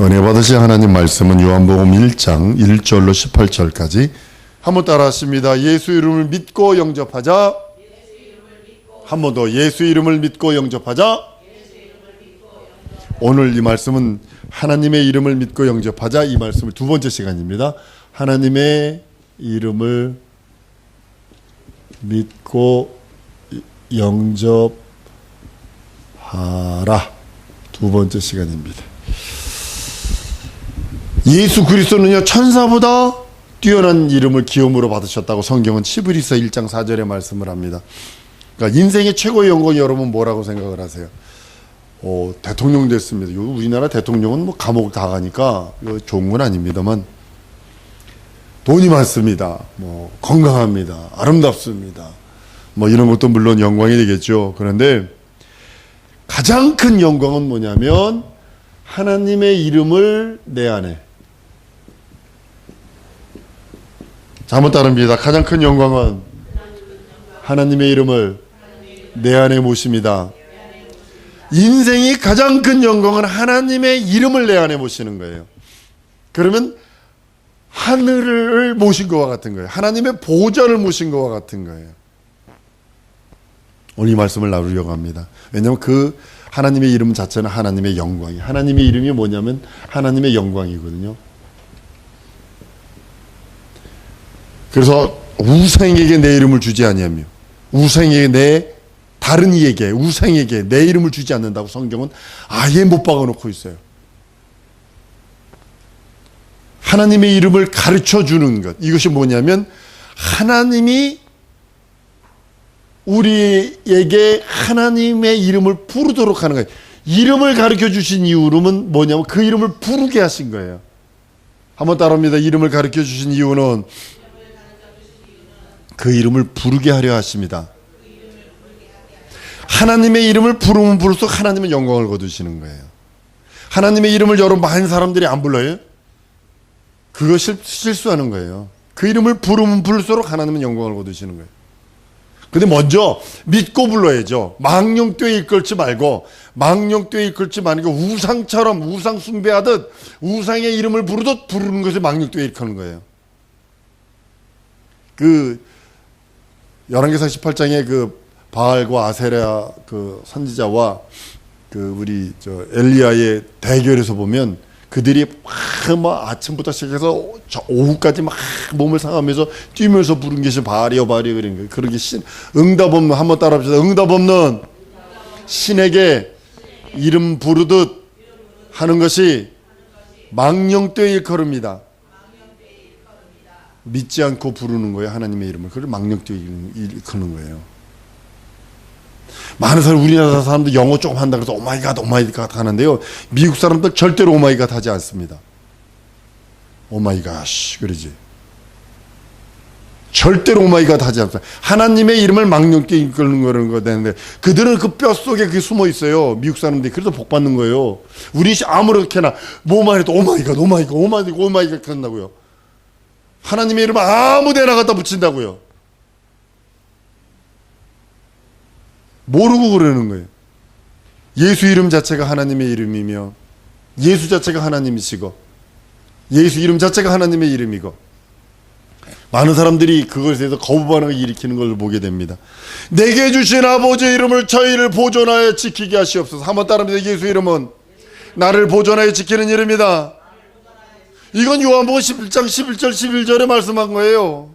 은혜 받으실 하나님 말씀은 요한복음 1장 1절로 18절까지 한번 따라 하십니다. 예수 이름을 믿고 영접하자. 한 번 더 예수 이름을 믿고 영접하자. 오늘 이 말씀은 하나님의 이름을 믿고 영접하자, 이 말씀을 두 번째 시간입니다. 하나님의 이름을 믿고 영접하라, 두 번째 시간입니다. 예수 그리스도는요, 천사보다 뛰어난 이름을 기업으로 받으셨다고 성경은 히브리서 1장 4절에 말씀을 합니다. 그러니까 인생의 최고의 영광이 여러분 뭐라고 생각을 하세요? 대통령 됐습니다. 우리나라 대통령은 뭐 감옥 다 가니까 좋은 건 아닙니다만, 돈이 많습니다. 뭐 건강합니다. 아름답습니다. 뭐 이런 것도 물론 영광이 되겠죠. 그런데 가장 큰 영광은 뭐냐면 하나님의 이름을 내 안에, 잘못 따릅니다. 가장 큰 영광은 하나님의 이름을 내 안에 모십니다. 인생이 가장 큰 영광은 하나님의 이름을 내 안에 모시는 거예요. 그러면 하늘을 모신 것과 같은 거예요. 하나님의 보좌를 모신 것과 같은 거예요. 오늘 이 말씀을 나누려고 합니다. 왜냐하면 그 하나님의 이름 자체는 하나님의 영광이에요. 하나님의 이름이 뭐냐면 하나님의 영광이거든요. 그래서 우상에게 내 이름을 주지 아니하며, 우상에게 다른 이에게, 우상에게 내 이름을 주지 않는다고 성경은 아예 못 박아놓고 있어요. 하나님의 이름을 가르쳐 주는 것, 이것이 뭐냐면 하나님이 우리에게 하나님의 이름을 부르도록 하는 거예요. 이름을 가르쳐 주신 이유는 뭐냐면 그 이름을 부르게 하신 거예요. 한번 따라합니다. 이름을 가르쳐 주신 이유는 그 이름을 부르게 하려 하십니다. 하나님의 이름을 부르면 부를수록 하나님은 영광을 거두시는 거예요. 하나님의 이름을 여러분 많은 사람들이 안 불러요? 그거 실수하는 거예요. 그 이름을 부르면 부를수록 하나님은 영광을 거두시는 거예요. 근데 먼저 믿고 불러야죠. 망령되이 이끌지 말고, 망령되이 이끌지 말고 우상처럼 우상 숭배하듯 우상의 이름을 부르듯 부르는 것이 망령되이 일컫는 거예요. 열왕기상 18장에 그 바알과 아세라 그 선지자와 그 우리 엘리야의 대결에서 보면 그들이 막 아침부터 시작해서 오후까지 막 몸을 상하면서 뛰면서 부른 것이 바알이여 바알이여 그런 거예요. 그러기 응답 없는, 한번 따라합시다. 응답 없는 신에게 이름 부르듯 하는 것이 망령되이 일컬음이다. 믿지 않고 부르는 거예요. 하나님의 이름을. 그걸 망령되이 일컫는 거예요. 많은 사람, 우리나라 사람들 영어 조금 한다 그래서 오마이갓 오마이갓 하는데요, 미국 사람들 절대로 오마이갓 하지 않습니다. 오마이갓 그러지. 절대로 오마이갓 하지 않습니다. 하나님의 이름을 망령되이 이끌는 거 되는데, 그들은 그 뼛속에 그게 숨어 있어요. 미국 사람들이. 그래서 복 받는 거예요. 우리 아무렇게나 뭐만 해도 오마이갓 오마이갓 오마이갓 오마이갓 한다고요. 하나님의 이름을 아무 데나 갖다 붙인다고요. 모르고 그러는 거예요. 예수 이름 자체가 하나님의 이름이며, 예수 자체가 하나님이시고, 예수 이름 자체가 하나님의 이름이고, 많은 사람들이 그것에 대해서 거부 반응을 일으키는 걸 보게 됩니다. 내게 주신 아버지 이름을 저희를 보존하여 지키게 하시옵소서. 한번 따라합니다. 예수 이름은 나를 보존하여 지키는 이름이다. 이건 요한복음 11장 11절 11절에 말씀한 거예요.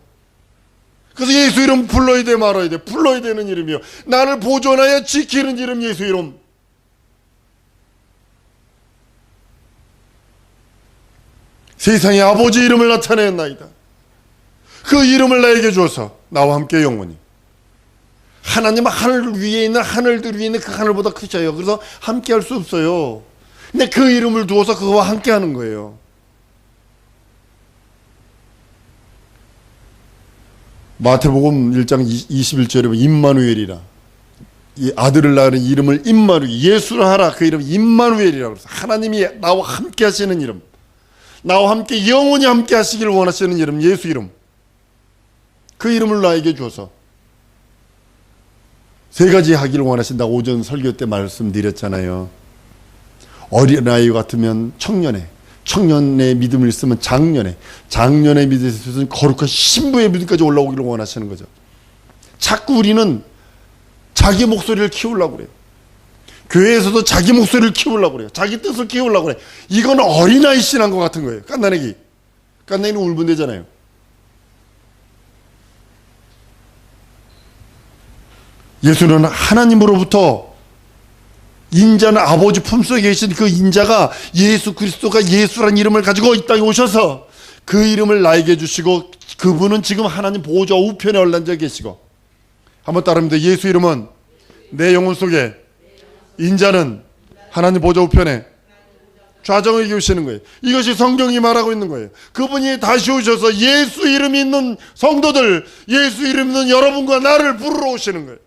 그래서 예수 이름 불러야 돼 말아야 돼. 불러야 되는 이름이요. 나를 보존하여 지키는 이름, 예수 이름. 세상에 아버지 이름을 나타내었나이다. 그 이름을 나에게 주어서 나와 함께 영원히. 하나님은 하늘 위에 있는, 하늘들 위에 있는 그 하늘보다 크셔요. 그래서 함께 할 수 없어요. 근데 그 이름을 두어서 그거와 함께 하는 거예요. 마태복음 1장 21절에 보면 임마누엘이라, 이 아들을 낳은 이름을 임마누엘, 예수를 하라, 그 이름 임마누엘이라고 해서 하나님이 나와 함께 하시는 이름, 나와 함께 영원히 함께 하시기를 원하시는 이름, 예수 이름. 그 이름을 나에게 주어서 세 가지 하기를 원하신다고 오전 설교 때 말씀드렸잖아요. 어린아이 같으면 청년의 믿음을 있으면 장년의 믿음을 있으면 거룩한 신부의 믿음까지 올라오기를 원하시는 거죠. 자꾸 우리는 자기 목소리를 키우려고 그래요. 교회에서도 자기 목소리를 키우려고 그래요. 자기 뜻을 키우려고 그래요. 이건 어린아이 신앙 것 같은 거예요. 깐나내기는 울분되잖아요. 예수는 하나님으로부터 인자는 아버지 품속에 계신 그 인자가 예수 그리스도가 예수라는 이름을 가지고 이 땅에 오셔서 그 이름을 나에게 주시고 그분은 지금 하나님 보호자 우편에 올라앉아 계시고 한번 따릅니다. 예수 이름은 내 영혼 속에 인자는 하나님 보호자 우편에 좌정에 계시는 거예요. 이것이 성경이 말하고 있는 거예요. 그분이 다시 오셔서 예수 이름이 있는 성도들, 예수 이름 있는 여러분과 나를 부르러 오시는 거예요.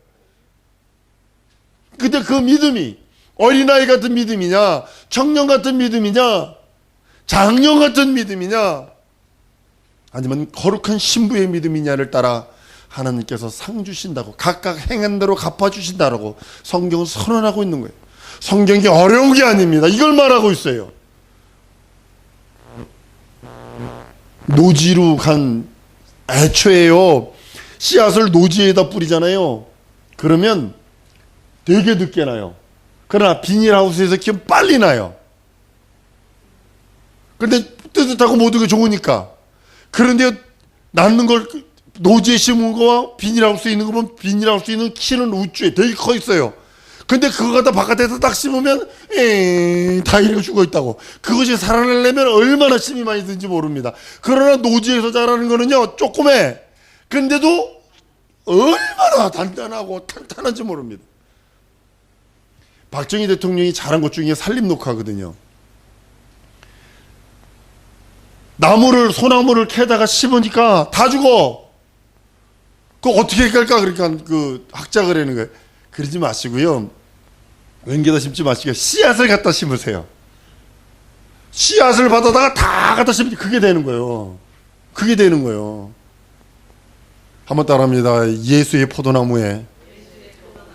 근데 그 믿음이 어린아이 같은 믿음이냐, 청년 같은 믿음이냐, 장년 같은 믿음이냐, 아니면 거룩한 신부의 믿음이냐를 따라 하나님께서 상 주신다고, 각각 행한 대로 갚아주신다라고 성경은 선언하고 있는 거예요. 성경이 어려운 게 아닙니다. 이걸 말하고 있어요. 노지로 간 애초에요, 씨앗을 노지에다 뿌리잖아요. 그러면 되게 늦게 나요. 그러나 비닐하우스에서 키우면 빨리 나요. 그런데 뜨뜻하고 모든 게 좋으니까. 그런데 낳는 걸 노지에 심은 거와 비닐하우스에 있는 거 보면 비닐하우스에 있는 키는 우주에 되게 커 있어요. 근데 그거 갖다 바깥에서 딱 심으면 다 이렇게 죽어 있다고. 그것이 살아나려면 얼마나 힘이 많이 드는지 모릅니다. 그러나 노지에서 자라는 거는요 조그매. 근데도 얼마나 단단하고 탄탄한지 모릅니다. 박정희 대통령이 잘한 것 중에 산림녹화거든요. 소나무를 캐다가 심으니까 다 죽어. 그거 어떻게 할까? 그러니까 그 학자가 그러는 거예요. 그러지 마시고요. 웬게다 심지 마시고 씨앗을 갖다 심으세요. 씨앗을 받아다가 다 갖다 심으면 그게 되는 거예요. 그게 되는 거예요. 한번 따라합니다. 예수의 포도나무에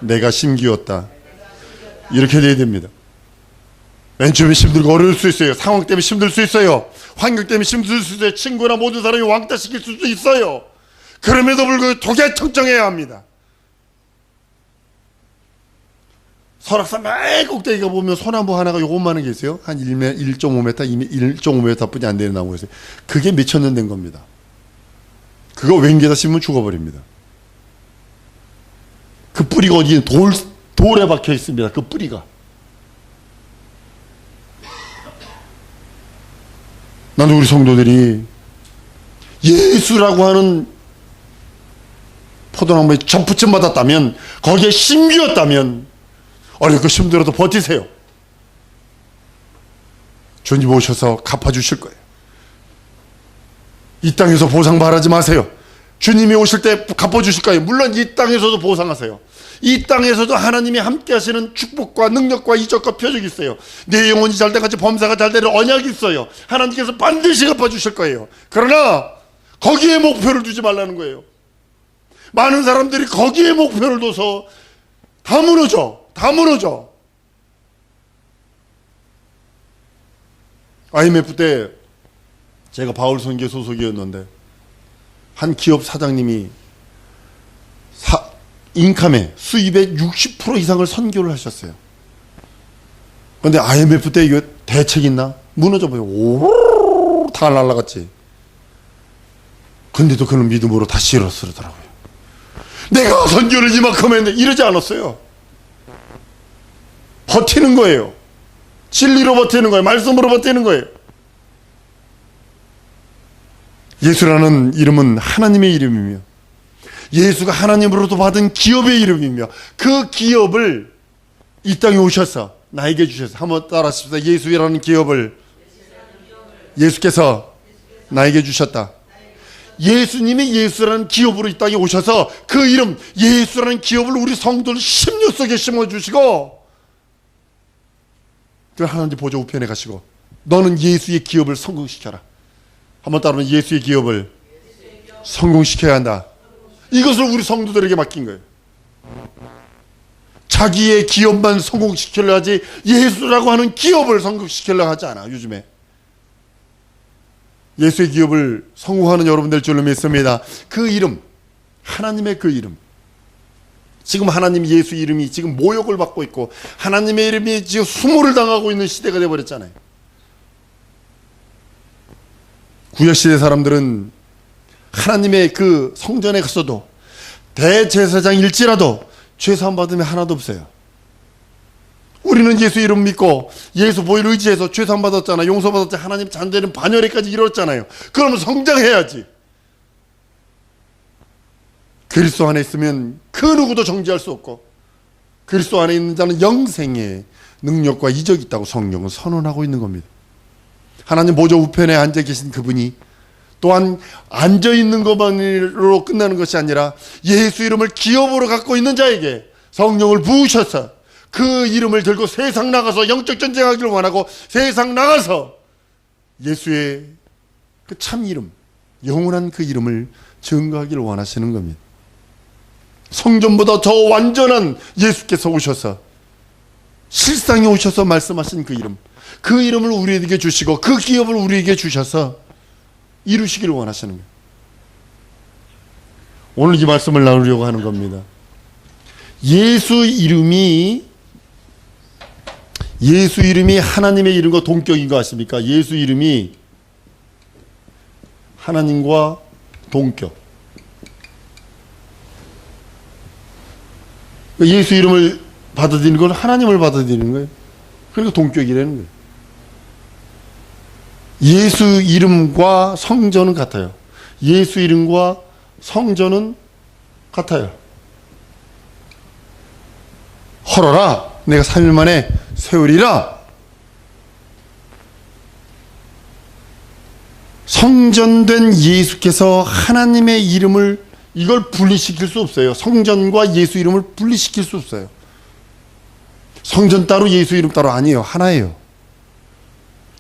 내가 심기었다. 이렇게 돼야 됩니다. 맨 처음에 힘들고 어려울 수 있어요. 상황 때문에 힘들 수 있어요. 환경 때문에 힘들 수 있어요. 친구나 모든 사람이 왕따시킬 수도 있어요. 그럼에도 불구하고 독에 청정해야 합니다. 설악산 맨 꼭대기가 보면 소나무 하나가 요것만한 게 있어요. 한 1.5m, 1.5m 뿐이 안 되는 나무가 있어요. 그게 몇천 년 된 겁니다. 그거 웬게다 심으면 죽어버립니다. 그 뿌리가 어디에 돌에 박혀 있습니다. 그 뿌리가. 나는 우리 성도들이 예수라고 하는 포도나무에 접붙임 받았다면, 거기에 심기였다면 어렵고 힘들어도 버티세요. 주님 오셔서 갚아주실 거예요. 이 땅에서 보상 바라지 마세요. 주님이 오실 때 갚아주실 거예요. 물론 이 땅에서도 보상하세요. 이 땅에서도 하나님이 함께 하시는 축복과 능력과 이적과 표적이 있어요. 내 영혼이 잘 돼가지고 범사가 잘 되는 언약이 있어요. 하나님께서 반드시 갚아주실 거예요. 그러나 거기에 목표를 두지 말라는 거예요. 많은 사람들이 거기에 목표를 둬서 다 무너져. IMF 때 제가 바울 선교 소속이었는데 한 기업 사장님이 인컴의 수입의 60% 이상을 선교를 하셨어요. 그런데 IMF 때 이거 대책 있나? 무너져 버려. 오, 다 날라갔지. 근데도 그는 믿음으로 다시 일어서더라고요. 내가 선교를 이만큼 했는데 이러지 않았어요. 버티는 거예요. 진리로 버티는 거예요. 말씀으로 버티는 거예요. 예수라는 이름은 하나님의 이름이며 예수가 하나님으로부터 받은 기업의 이름이며 그 기업을 이 땅에 오셔서 나에게 주셔서 한번 따라하십시다. 예수라는 기업을 예수께서 나에게 주셨다. 예수님이 예수라는 기업으로 이 땅에 오셔서 그 이름 예수라는 기업을 우리 성도들 심령 속에 심어주시고 그 하나님 보좌 우편에 가시고 너는 예수의 기업을 성공시켜라. 한번 따르면 예수의 기업을 성공시켜야 한다. 이것을 우리 성도들에게 맡긴 거예요. 자기의 기업만 성공시키려 하지 예수라고 하는 기업을 성공시키려 하지 않아. 요즘에 예수의 기업을 성공하는 여러분 될 줄로 믿습니다. 그 이름, 하나님의 그 이름, 지금 하나님 예수 이름이 지금 모욕을 받고 있고 하나님의 이름이 지금 수모를 당하고 있는 시대가 되어버렸잖아요. 구약시대 사람들은 하나님의 그 성전에 갔어도 대제사장일지라도 죄사함 받음이 하나도 없어요. 우리는 예수 이름 믿고 예수 보혈 의지해서 죄사함 받았잖아. 용서받았잖아. 하나님 자녀되는 반열에까지 이뤘잖아요. 그러면 성장해야지. 그리스도 안에 있으면 그 누구도 정죄할 수 없고 그리스도 안에 있는 자는 영생의 능력과 이적이 있다고 성경은 선언하고 있는 겁니다. 하나님 보좌 우편에 앉아 계신 그분이 또한 앉아있는 것만으로 끝나는 것이 아니라 예수 이름을 기업으로 갖고 있는 자에게 성령을 부으셔서 그 이름을 들고 세상 나가서 영적 전쟁하기를 원하고 세상 나가서 예수의 그 참 이름, 영원한 그 이름을 증거하기를 원하시는 겁니다. 성전보다 더 완전한 예수께서 오셔서 실상에 오셔서 말씀하신 그 이름, 그 이름을 우리에게 주시고 그 기업을 우리에게 주셔서 이루시기를 원하시는 거예요. 오늘 이 말씀을 나누려고 하는 겁니다. 예수 이름이 하나님의 이름과 동격인 거 아십니까? 예수 이름이 하나님과 동격. 예수 이름을 받아들이는 건 하나님을 받아들이는 거예요. 그러니까 동격이라는 거예요. 예수 이름과 성전은 같아요. 예수 이름과 성전은 같아요. 헐어라, 내가 3일 만에 세우리라. 성전된 예수께서 하나님의 이름을 이걸 분리시킬 수 없어요. 성전과 예수 이름을 분리시킬 수 없어요. 성전 따로 예수 이름 따로 아니에요. 하나예요.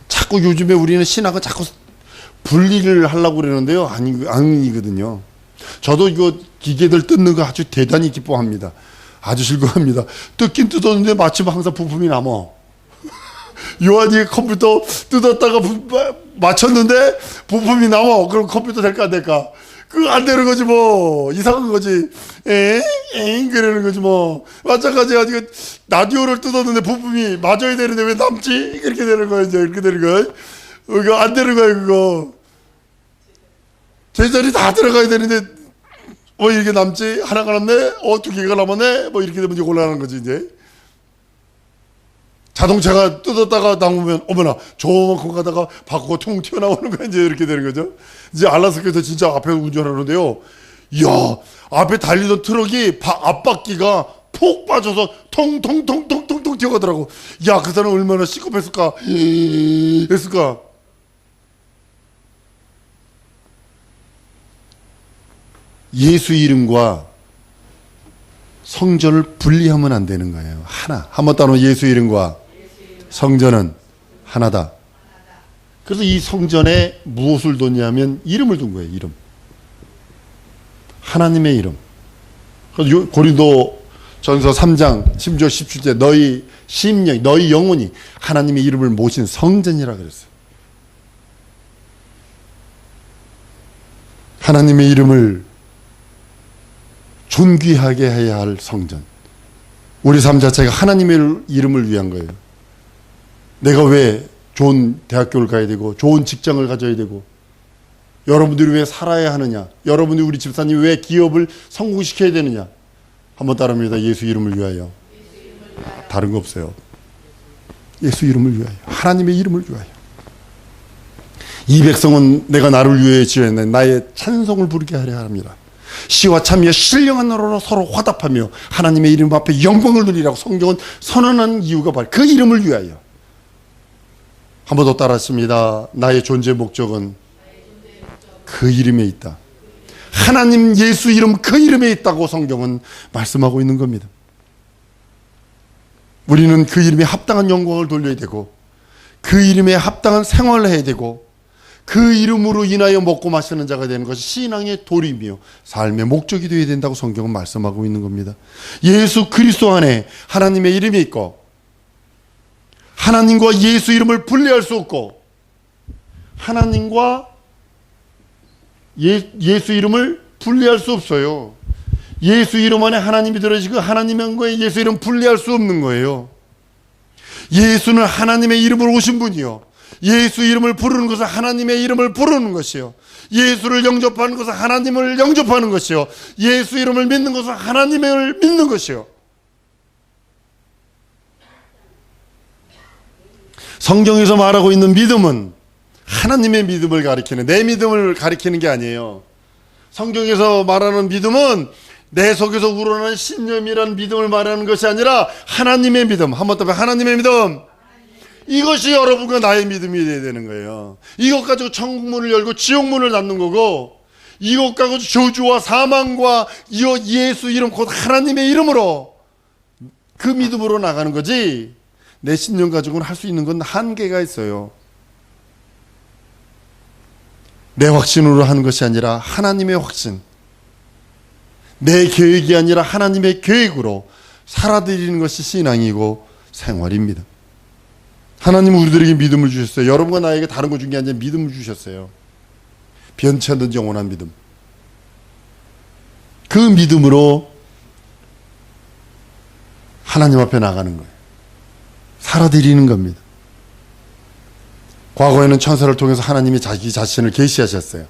자꾸 요즘에 우리는 신학은 자꾸 분리를 하려고 그러는데요. 아니거든요. 저도 이거 기계들 뜯는 거 아주 대단히 기뻐합니다. 아주 즐거워합니다. 뜯긴 뜯었는데 마침 항상 부품이 남아. 요한이 컴퓨터 뜯었다가 맞췄는데 부품이 남아. 그럼 컴퓨터 될까 안 될까? 그거 안 되는 거지 뭐. 이상한 거지. 에잉 그러는 거지 뭐. 마찬가지야. 라디오를 뜯었는데 부품이 맞아야 되는데 왜 남지? 이렇게 되는 거야. 이제 이렇게 되는 거야. 그거 안 되는 거야. 그거 제자리 다 들어가야 되는데 뭐 이렇게 남지? 하나가 남네? 2개가 남았네? 뭐 이렇게 되면 이제 곤란한 거지 이제. 자동차가 뜯었다가 남으면 어머나 저만큼 가다가 바꾸고 퉁 튀어나오는 거야. 이제 이렇게 되는 거죠. 이제 알라스카에서 진짜 앞에 운전하는데요. 이야, 앞에 달리던 트럭이 앞바퀴가 폭 빠져서 통통통통통통 튀어가더라고. 야, 그 사람 얼마나 시급했을까? 했을까? 예수 이름과 성전을 분리하면 안 되는 거예요. 하나. 한번 따로 예수 이름과 성전은 하나다. 그래서 이 성전에 무엇을 뒀냐면 이름을 둔 거예요. 이름. 하나님의 이름. 그래서 고린도 전서 3장 10절 17절 너희 심령, 너희 영혼이 하나님의 이름을 모신 성전이라 그랬어요. 하나님의 이름을 존귀하게 해야 할 성전. 우리 삶 자체가 하나님의 이름을 위한 거예요. 내가 왜 좋은 대학교를 가야 되고 좋은 직장을 가져야 되고 여러분들이 왜 살아야 하느냐, 여러분들이 우리 집사님이 왜 기업을 성공시켜야 되느냐. 한번 따라합니다. 예수 이름을 위하여. 다른 거 없어요. 예수 이름을 위하여. 하나님의 이름을 위하여. 이 백성은 내가 나를 위해 지었네. 나의 찬송을 부르게 하려 합니다. 시와 참여 신령한 나라로 서로 화답하며 하나님의 이름 앞에 영광을 누리라고 성경은 선언한 이유가 바로 그 이름을 위하여. 한 번 더 따라했습니다. 나의 존재 목적은 그 이름에 있다. 하나님 예수 이름 그 이름에 있다고 성경은 말씀하고 있는 겁니다. 우리는 그 이름에 합당한 영광을 돌려야 되고 그 이름에 합당한 생활을 해야 되고 그 이름으로 인하여 먹고 마시는 자가 되는 것이 신앙의 도리이며 삶의 목적이 되어야 된다고 성경은 말씀하고 있는 겁니다. 예수 그리스도 안에 하나님의 이름이 있고 하나님과 예수 이름을 분리할 수 없고 하나님과 예수 이름을 분리할 수 없어요. 예수 이름 안에 하나님이 들어지고 하나님과 예수 이름 분리할 수 없는 거예요. 예수는 하나님의 이름으로 오신 분이요. 예수 이름을 부르는 것은 하나님의 이름을 부르는 것이요. 예수를 영접하는 것은 하나님을 영접하는 것이요. 예수 이름을 믿는 것은 하나님을 믿는 것이요. 성경에서 말하고 있는 믿음은 하나님의 믿음을 가리키는, 내 믿음을 가리키는 게 아니에요. 성경에서 말하는 믿음은 내 속에서 우러나는 신념이란 믿음을 말하는 것이 아니라 하나님의 믿음. 한번 더 하나님의 믿음. 이것이 여러분과 나의 믿음이 되어야 되는 거예요. 이것 가지고 천국문을 열고 지옥문을 닫는 거고, 이것 가지고 저주와 사망과 예수 이름 곧 하나님의 이름으로 그 믿음으로 나가는 거지, 내 신념 가지고는 할 수 있는 건 한계가 있어요. 내 확신으로 하는 것이 아니라 하나님의 확신, 내 계획이 아니라 하나님의 계획으로 살아들이는 것이 신앙이고 생활입니다. 하나님은 우리들에게 믿음을 주셨어요. 여러분과 나에게 다른 거 준 게 아니라 믿음을 주셨어요. 변치 않는 영원한 믿음. 그 믿음으로 하나님 앞에 나가는 거예요. 살아들이는 겁니다. 과거에는 천사를 통해서 하나님이 자기 자신을 계시하셨어요.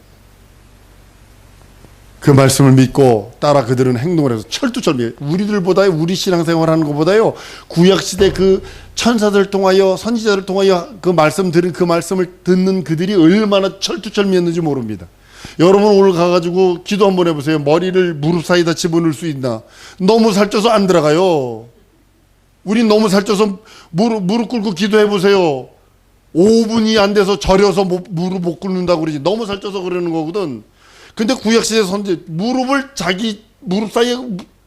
그 말씀을 믿고 따라 그들은 행동을 해서 철두철미, 우리들보다요, 우리 신앙생활하는 것보다요, 구약시대 그 천사들 통하여, 선지자를 통하여 그 말씀 들은, 그 말씀을 듣는 그들이 얼마나 철두철미했는지 모릅니다. 여러분 오늘 가가지고 기도 한번 해보세요. 머리를 무릎 사이에다 집어넣을 수 있나? 너무 살쪄서 안 들어가요. 우린 너무 살쪄서 무릎 꿇고 기도해보세요. 5분이 안 돼서 저려서 무릎 못 꿇는다고 그러지. 너무 살쪄서 그러는 거거든. 근데 구약시대 선지 무릎을 자기 무릎 사이에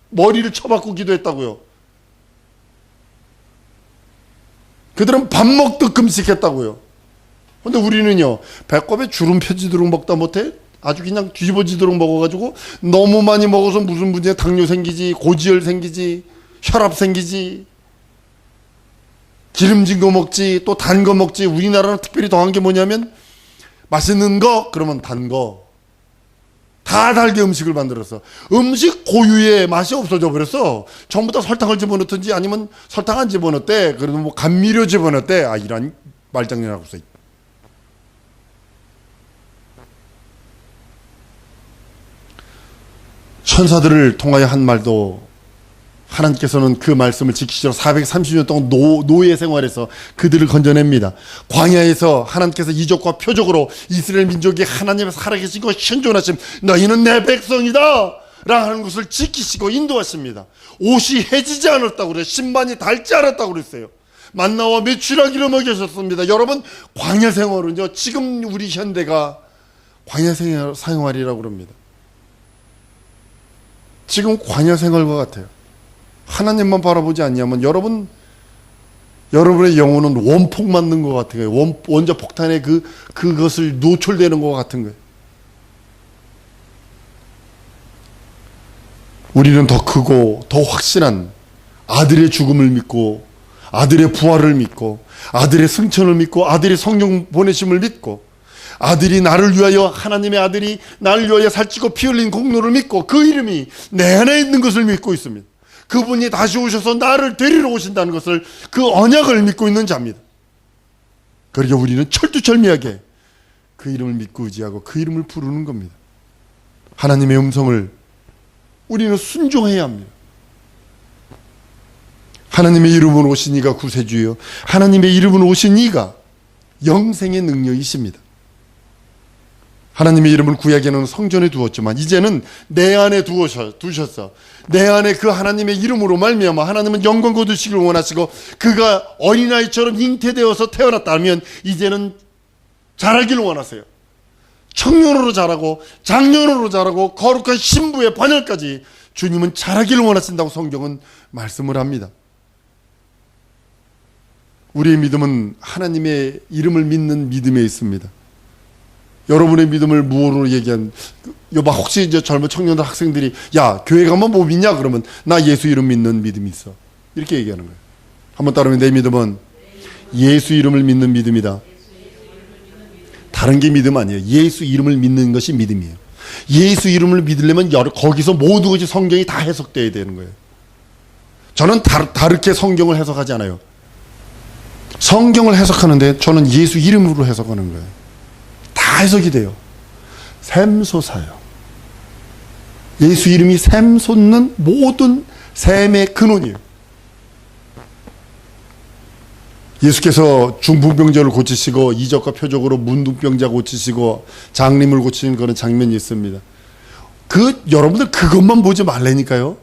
머리를 쳐박고 기도했다고요. 그들은 밥 먹듯 금식했다고요. 근데 우리는요, 배꼽에 주름 펴지도록 먹다 못해 아주 그냥 뒤집어지도록 먹어가지고 너무 많이 먹어서 무슨 문제, 당뇨 생기지, 고지혈 생기지, 혈압 생기지, 기름진 거 먹지, 또 단 거 먹지. 우리나라는 특별히 더한 게 뭐냐면 맛있는 거 그러면 단 거, 다 달게 음식을 만들었어. 음식 고유의 맛이 없어져 버렸어. 전부 다 설탕을 집어넣든지 아니면 설탕 안 집어넣대. 그래도 뭐 감미료 집어넣대. 아, 이런 말장난하고 있어. 천사들을 통하여 한 말도 하나님께서는 그 말씀을 지키시려 430년 동안 노예 생활에서 그들을 건져냅니다. 광야에서 하나님께서 이적과 표적으로 이스라엘 민족이 하나님의 살아계시고 현존하심, 너희는 내 백성이다 라는 것을 지키시고 인도하십니다. 옷이 해지지 않았다고 그래요. 신반이 닳지 않았다고 그랬어요. 만나와 메추라기를 먹이셨습니다. 여러분, 광야 생활은요, 지금 우리 현대가 광야 생활이라고 그럽니다. 지금 광야 생활과 같아요. 하나님만 바라보지 않냐면 여러분의 영혼은 원폭 맞는 것 같은 거예요. 원자 폭탄에 그것을 노출되는 것 같은 거예요. 우리는 더 크고 더 확실한 아들의 죽음을 믿고, 아들의 부활을 믿고, 아들의 승천을 믿고, 아들의 성령 보내심을 믿고, 아들이 나를 위하여, 하나님의 아들이 나를 위하여 살찌고 피 흘린 공로를 믿고, 그 이름이 내 안에 있는 것을 믿고 있습니다. 그분이 다시 오셔서 나를 데리러 오신다는 것을, 그 언약을 믿고 있는 자입니다. 그러니까 우리는 철두철미하게 그 이름을 믿고 의지하고 그 이름을 부르는 겁니다. 하나님의 음성을 우리는 순종해야 합니다. 하나님의 이름으로 오신 이가 구세주요, 하나님의 이름으로 오신 이가 영생의 능력이십니다. 하나님의 이름을 구약에는 성전에 두었지만 이제는 내 안에 두셨어. 내 안에 그 하나님의 이름으로 말미암아 하나님은 영광 거두시길 원하시고, 그가 어린아이처럼 잉태되어서 태어났다면 이제는 자라기를 원하세요. 청년으로 자라고 장년으로 자라고 거룩한 신부의 반열까지 주님은 자라기를 원하신다고 성경은 말씀을 합니다. 우리의 믿음은 하나님의 이름을 믿는 믿음에 있습니다. 여러분의 믿음을 무엇으로 얘기한, 막 혹시 이제 젊은 청년들 학생들이 야 교회 가면 뭐 믿냐 그러면 나 예수 이름 믿는 믿음이 있어 이렇게 얘기하는 거예요. 한번 따르면 내 믿음은 예수 이름을 믿는 믿음이다. 다른 게 믿음 아니에요. 예수 이름을 믿는 것이 믿음이에요. 예수 이름을 믿으려면 거기서 모든 것이 성경이 다 해석돼야 되는 거예요. 저는 다르게 성경을 해석하지 않아요. 성경을 해석하는데 저는 예수 이름으로 해석하는 거예요. 다 해석이 돼요. 샘솟아요. 예수 이름이 샘솟는 모든 샘의 근원이에요. 예수께서 중풍병자를 고치시고 이적과 표적으로 문둥병자 고치시고 장님을 고치는 그런 장면이 있습니다. 여러분들 그것만 보지 말라니까요.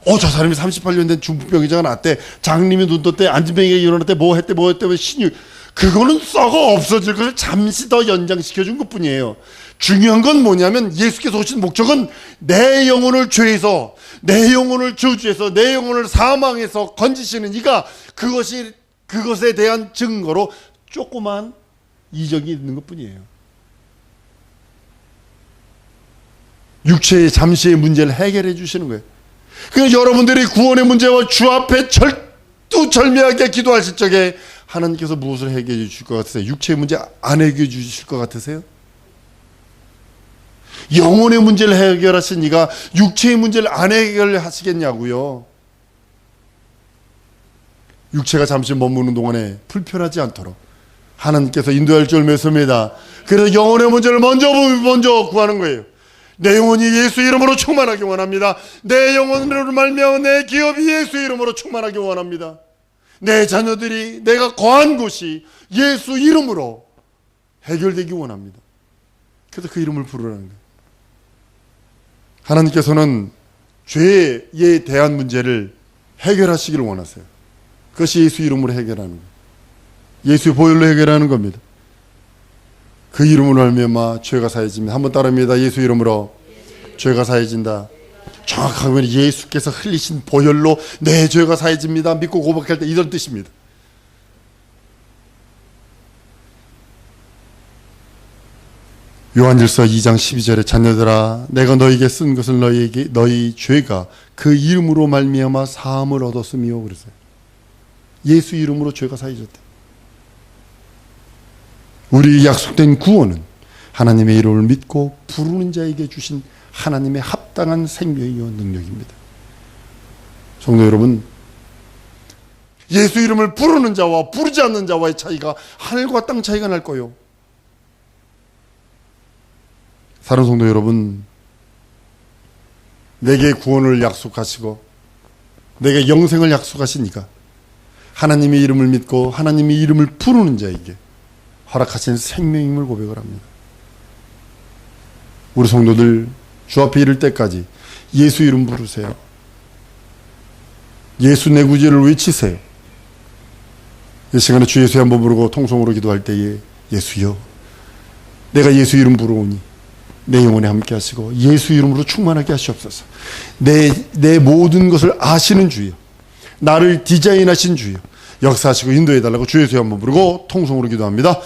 저 사람이 38년 된 중풍병자가 났대. 장님이 눈 떴대. 안진병이가 일어났대. 뭐 했대. 신유. 그거는 썩어 없어질 것을 잠시 더 연장시켜 준 것뿐이에요. 중요한 건 뭐냐면 예수께서 오신 목적은 내 영혼을 죄에서, 내 영혼을 저주에서, 내 영혼을 사망에서 건지시는 이가 그것에 대한 증거로 조그만 이적이 있는 것뿐이에요. 육체의 잠시의 문제를 해결해 주시는 거예요. 그러니까 여러분들이 구원의 문제와 주 앞에 절두절미하게 기도하실 적에 하나님께서 무엇을 해결해 주실 것 같으세요? 육체의 문제 안 해결해 주실 것 같으세요? 영혼의 문제를 해결하신 이가 육체의 문제를 안 해결하시겠냐고요. 육체가 잠시 머무는 동안에 불편하지 않도록 하나님께서 인도할 줄 믿습니다. 그래서 영혼의 문제를 먼저 구하는 거예요. 내 영혼이 예수 이름으로 충만하기 원합니다. 내 영혼으로 말미암아 내 기업이 예수 이름으로 충만하기 원합니다. 내 자녀들이 내가 거한 곳이 예수 이름으로 해결되기 원합니다. 그래서 그 이름을 부르라는 거예요. 하나님께서는 죄에 대한 문제를 해결하시기를 원하세요. 그것이 예수 이름으로 해결하는 거예요. 예수의 보혈로 해결하는 겁니다. 그 이름으로 말미암아 죄가 사해집니다. 한번 따라합니다. 예수 이름으로 죄가 사해진다. 정확하게 예수께서 흘리신 보혈로 내 죄가 사해집니다. 믿고 고백할 때 이런 뜻입니다. 요한일서 2장 12절에 자녀들아 내가 너희에게 쓴 것을 너희 죄가 그 이름으로 말미암아 사함을 얻었으며 그랬어요. 예수 이름으로 죄가 사해졌대. 우리 약속된 구원은 하나님의 이름을 믿고 부르는 자에게 주신 하나님의 합당한 생명이요 능력입니다. 성도 여러분, 예수 이름을 부르는 자와 부르지 않는 자와의 차이가 하늘과 땅 차이가 날 거예요. 사랑하는 성도 여러분, 내게 구원을 약속하시고 내게 영생을 약속하시니까 하나님의 이름을 믿고 하나님의 이름을 부르는 자에게 허락하신 생명임을 고백을 합니다. 우리 성도들 주 앞에 이를 때까지 예수 이름 부르세요. 예수 내 구주를 외치세요. 이 시간에 주 예수의 한번 부르고 통성으로 기도할 때에 예수여 내가 예수 이름 부르오니 내 영혼에 함께 하시고 예수 이름으로 충만하게 하시옵소서. 내 모든 것을 아시는 주여, 나를 디자인하신 주여 역사하시고 인도해달라고 주 예수의 한번 부르고 통성으로 기도합니다.